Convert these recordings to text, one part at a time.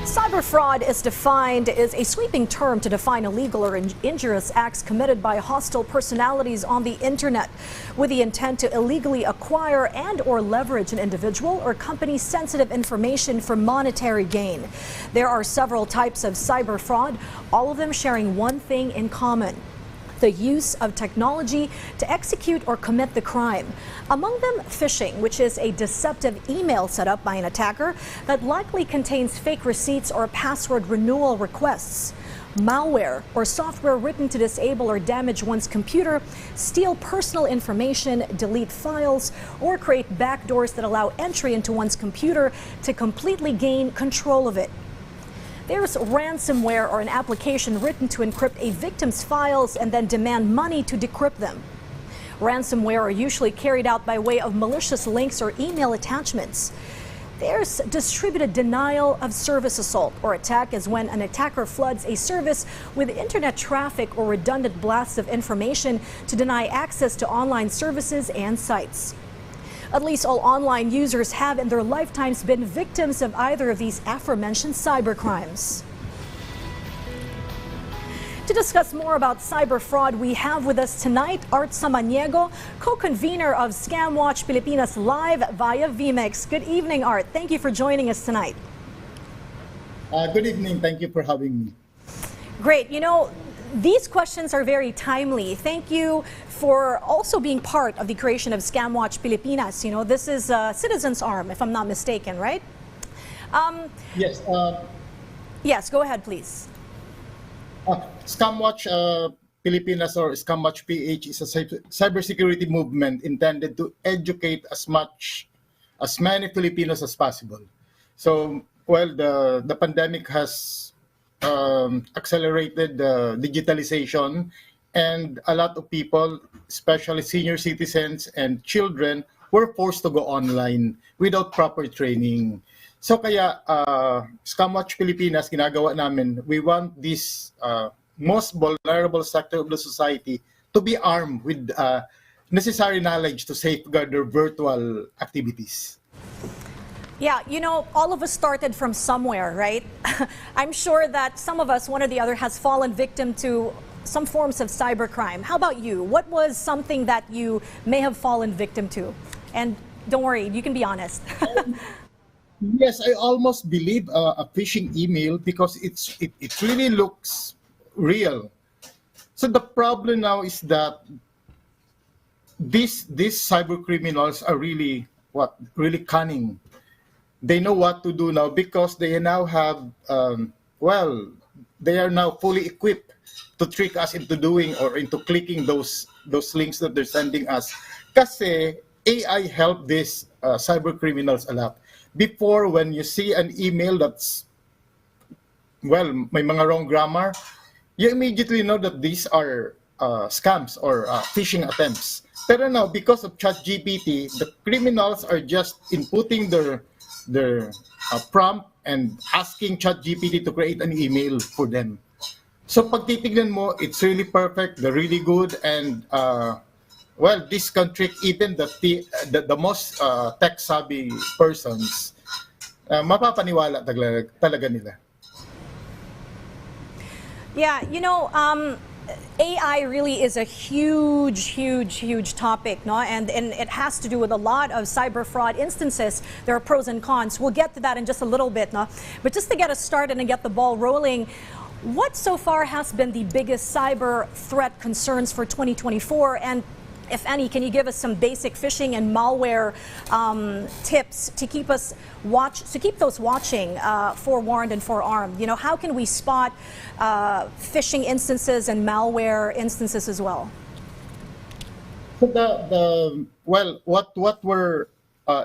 Cyber fraud is defined as a sweeping term to define illegal or injurious acts committed by hostile personalities on the internet with the intent to illegally acquire and or leverage an individual or company's sensitive information for monetary gain. There are several types of cyber fraud, all of them sharing one thing in common: the use of technology to execute or commit the crime. Among them, phishing, which is a deceptive email set up by an attacker that likely contains fake receipts or password renewal requests. Malware, or software written to disable or damage one's computer, steal personal information, delete files, or create backdoors that allow entry into one's computer to completely gain control of it. There's ransomware, or an application written to encrypt a victim's files and then demand money to decrypt them. Ransomware are usually carried out by way of malicious links or email attachments. There's distributed denial of service assault, or attack, is when an attacker floods a service with internet traffic or redundant blasts of information to deny access to online services and sites. At least all online users have in their lifetimes been victims of either of these aforementioned cybercrimes. To discuss more about cyber fraud, we have with us tonight Art Samaniego, co-convener of Scam Watch Pilipinas Live via VMix. Good evening, Art. Thank you for joining us tonight. Good evening. Thank you for having me. Great. You know, these questions are very timely. Thank you for also being part of the creation of Scam Watch Pilipinas. You know, this is a citizen's arm, if I'm not mistaken, right? Yes. Yes, go ahead, please. Scam Watch Pilipinas, or Scam Watch PH, is a cybersecurity movement intended to educate as many Filipinos as possible. So, well, the pandemic has accelerated digitalization, and a lot of people, especially senior citizens and children, were forced to go online without proper training. So kaya Scam Watch Pilipinas, ginagawa namin, we want this most vulnerable sector of the society to be armed with necessary knowledge to safeguard their virtual activities. Yeah, you know, all of us started from somewhere, right? I'm sure that some of us, one or the other, has fallen victim to some forms of cybercrime. How about you? What was something that you may have fallen victim to? And don't worry, you can be honest. Yes, I almost believe a phishing email because it really looks real. So the problem now is that these cyber criminals are really cunning. They know what to do now because they now have they are now fully equipped to trick us into doing or into clicking those links that they're sending us. Kasi AI helped these cyber criminals a lot. Before, when you see an email that's may mga wrong grammar, you immediately know that these are scams or phishing attempts. Pero now, because of ChatGPT, the criminals are just inputting their prompt and asking ChatGPT to create an email for them. So pag titignan mo, it's really perfect, they're really good, and this can trick even the most tech-savvy persons. Mapapaniwala talaga nila. Yeah, you know, AI really is a huge topic, no? And it has to do with a lot of cyber fraud instances. There are pros and cons. We'll get to that in just a little bit, no? But just to get us started and get the ball rolling, what so far has been the biggest cyber threat concerns for 2024? And if any, can you give us some basic phishing and malware tips to keep those watching, forewarned and forearmed? You know, how can we spot phishing instances and malware instances as well? So what we're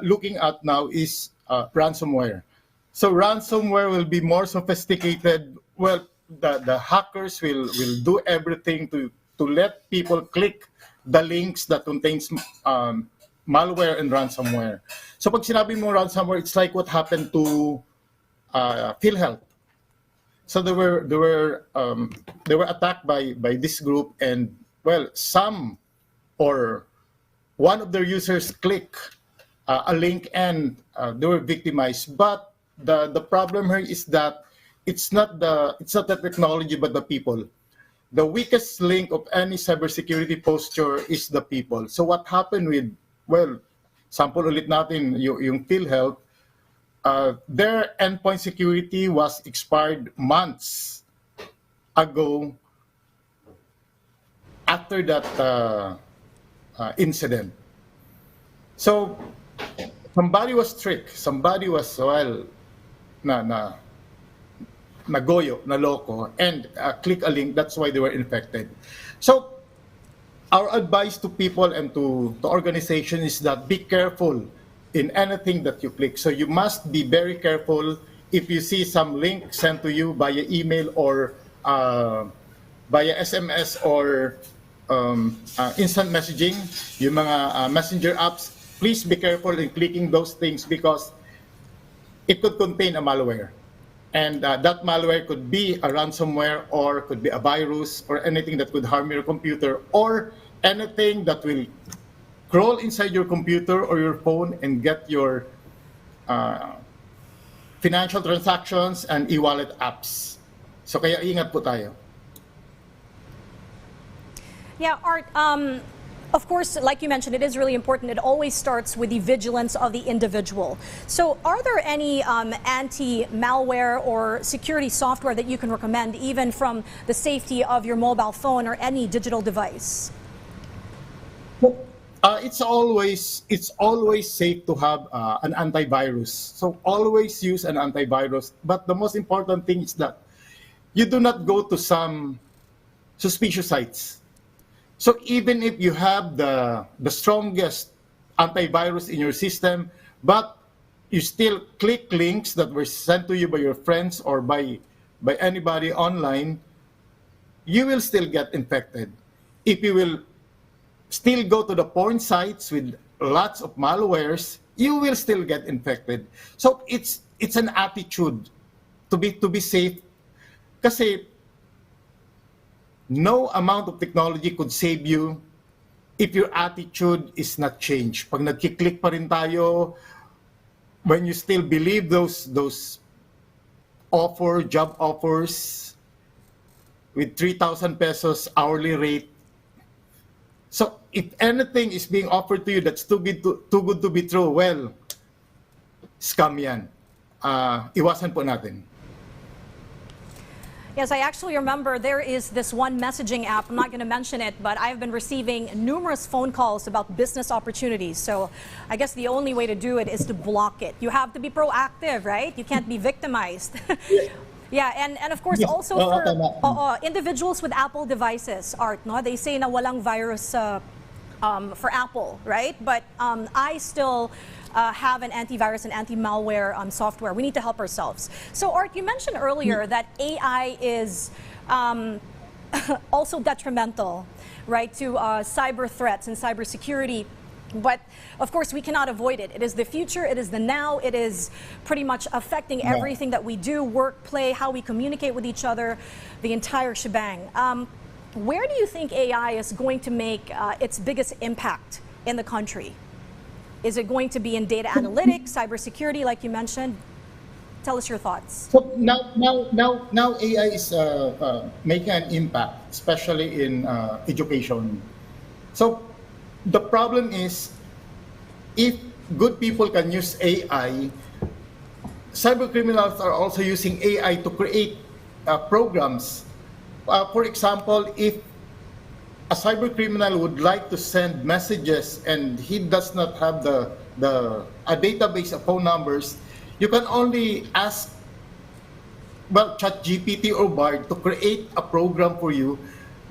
looking at now is ransomware. So ransomware will be more sophisticated. Well, the hackers will do everything to let people click the links that contains malware and ransomware. So pag sinabi mo ransomware, it's like what happened to PhilHealth. So they were attacked by this group, and some or one of their users click a link and they were victimized. But the problem here is that it's not the technology but the people. The weakest link of any cybersecurity posture is the people. So what happened with, well, sample ulit natin yung PhilHealth, their endpoint security was expired months ago after that incident. So somebody was tricked, somebody was, well, nagoyo, naloko, and click a link. That's why they were infected. So our advice to people and to organizations is that be careful in anything that you click. So you must be very careful if you see some link sent to you via email or via SMS or instant messaging, yung mga messenger apps. Please be careful in clicking those things because it could contain a malware. And that malware could be a ransomware or could be a virus or anything that could harm your computer or anything that will crawl inside your computer or your phone and get your financial transactions and e-wallet apps. So kaya ingat po tayo. Yeah, Art, of course, like you mentioned, it is really important. It always starts with the vigilance of the individual. So are there any anti-malware or security software that you can recommend, even from the safety of your mobile phone or any digital device? It's always safe to have an antivirus. So always use an antivirus. But the most important thing is that you do not go to some suspicious sites. So even if you have the strongest antivirus in your system, but you still click links that were sent to you by your friends or by anybody online, you will still get infected. If you will still go to the porn sites with lots of malwares, you will still get infected. So it's an attitude to be safe. Kasi no amount of technology could save you if your attitude is not changed. Pag nagkiklik pa rin tayo, when you still believe those job offers with 3,000 pesos hourly rate. So if anything is being offered to you that's too good to be true, well, scam yan. Iwasan po natin. Yes, I actually remember there is this one messaging app. I'm not going to mention it, but I've been receiving numerous phone calls about business opportunities. So I guess the only way to do it is to block it. You have to be proactive, right? You can't be victimized. Yeah, and of course also for individuals with Apple devices, Art, no? They say na walang virus for Apple, right? But I still have an antivirus and anti-malware software. We need to help ourselves. So Art, you mentioned earlier that AI is also detrimental, right, to cyber threats and cybersecurity. But of course, we cannot avoid it. It is the future, it is the now, it is pretty much affecting everything that we do, work, play, how we communicate with each other, the entire shebang. Where do you think AI is going to make its biggest impact in the country? Is it going to be in data analytics, cybersecurity, like you mentioned? Tell us your thoughts. So now AI is making an impact, especially in education. So the problem is, if good people can use AI, cyber criminals are also using AI to create programs. For example, if a cyber criminal would like to send messages and he does not have a database of phone numbers, you can only ask, well, ChatGPT or Bard to create a program for you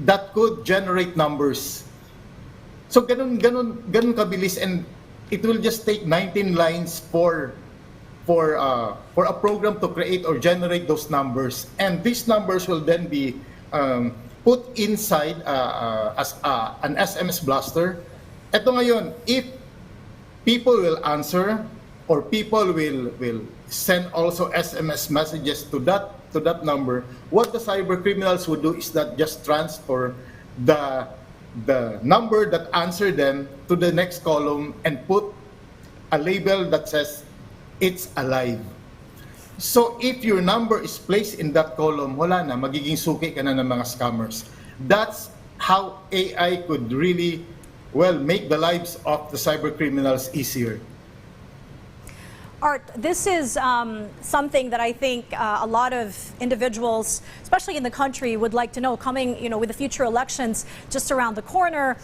that could generate numbers. So ganun kabilis, and it will just take 19 lines for a program to create or generate those numbers, and these numbers will then be put inside as an SMS blaster. Ito ngayon, if people will answer or people will send also SMS messages to that number, what the cyber criminals would do is that just transfer the number that answered them to the next column and put a label that says it's alive. So if your number is placed in that column, wala na, magiging suki ka na ng mga scammers. That's how AI could really, well, make the lives of the cyber criminals easier. Art, this is something that I think a lot of individuals, especially in the country, would like to know. Coming, with the future elections just around the corner,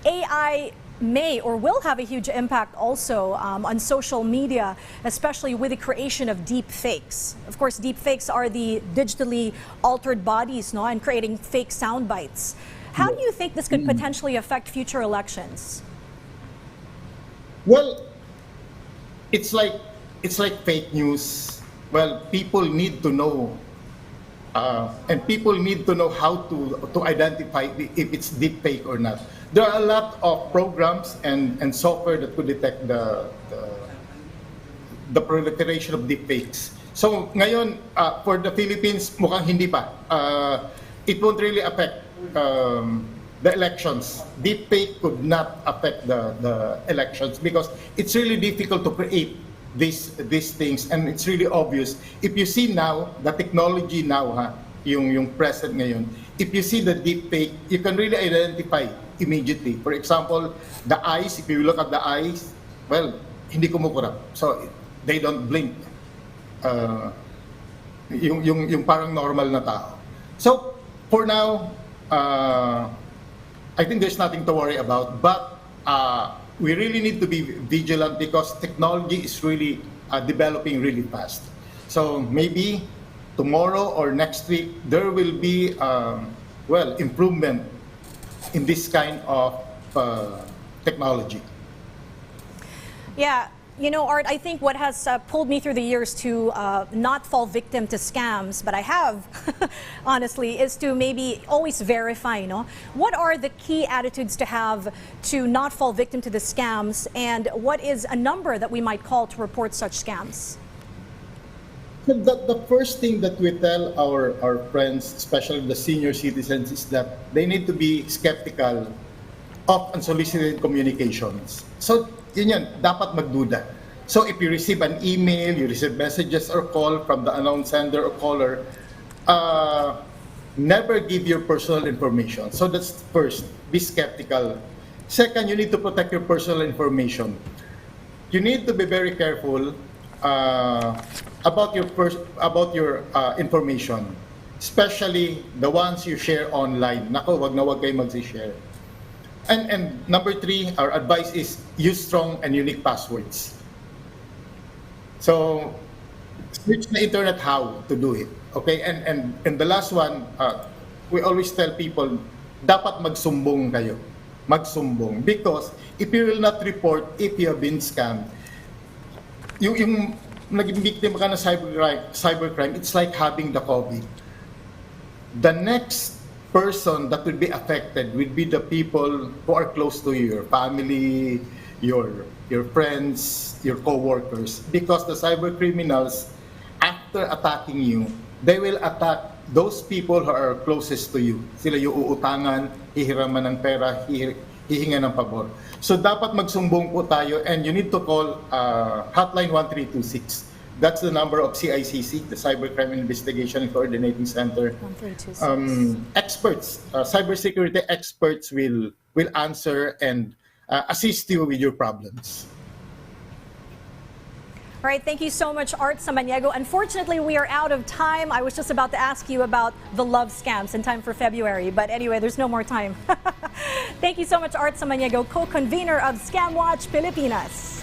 AI may or will have a huge impact also on social media, especially with the creation of deep fakes. Of course, deep fakes are the digitally altered bodies, no, and creating fake sound bites. How do you think this could potentially affect future elections? Well, it's like fake news. Well, people need to know, and people need to know how to identify if it's deep fake or not. There are a lot of programs and software that could detect the proliferation of deep fakes. So ngayon, for the Philippines, mukhang hindi pa. It won't really affect the elections. Deep fake could not affect the elections because it's really difficult to create these things, and it's really obvious. If you see now, the technology now, yung present ngayon, if you see the deep fake, you can really identify immediately. For example, the eyes, if you look at the eyes, well, hindi kumukurap. So, they don't blink. Yung parang normal na tao. So, for now, I think there's nothing to worry about, but we really need to be vigilant because technology is really developing really fast. So maybe tomorrow or next week, there will be, improvement in this kind of technology. Yeah. Art, I think what has pulled me through the years to not fall victim to scams, but I have, honestly, is to maybe always verify, What are the key attitudes to have to not fall victim to the scams, and what is a number that we might call to report such scams? The first thing that we tell our friends, especially the senior citizens, is that they need to be skeptical of unsolicited communications. So, yun yan, dapat magduda. So if you receive an email, you receive messages or call from the unknown sender or caller, never give your personal information. So that's first, be skeptical. Second, you need to protect your personal information. You need to be very careful about your information, especially the ones you share online. Nako, wag na wag kayo mag-share. And number 3, our advice is use strong and unique passwords. So, search the internet how to do it. Okay, and the last one, we always tell people, dapat magsumbong kayo. Magsumbong. Because if you will not report if you have been scammed, yung naging victim ka ng cybercrime, it's like having the COVID. The next person that will be affected will be the people who are close to you, your family, your friends, your co-workers. Because the cyber criminals, after attacking you, they will attack those people who are closest to you. Sila yung uutangan, hihiraman ng pera, hihinga ng pabor. So dapat magsumbong po tayo, and you need to call hotline 1326. That's the number of CICC, the Cybercrime Investigation and Coordinating Center. 1326. Experts, cybersecurity experts will answer and assist you with your problems. All right, thank you so much, Art Samaniego. Unfortunately, we are out of time. I was just about to ask you about the love scams in time for February, but anyway, there's no more time. Thank you so much, Art Samaniego, co-convener of Scam Watch Pilipinas.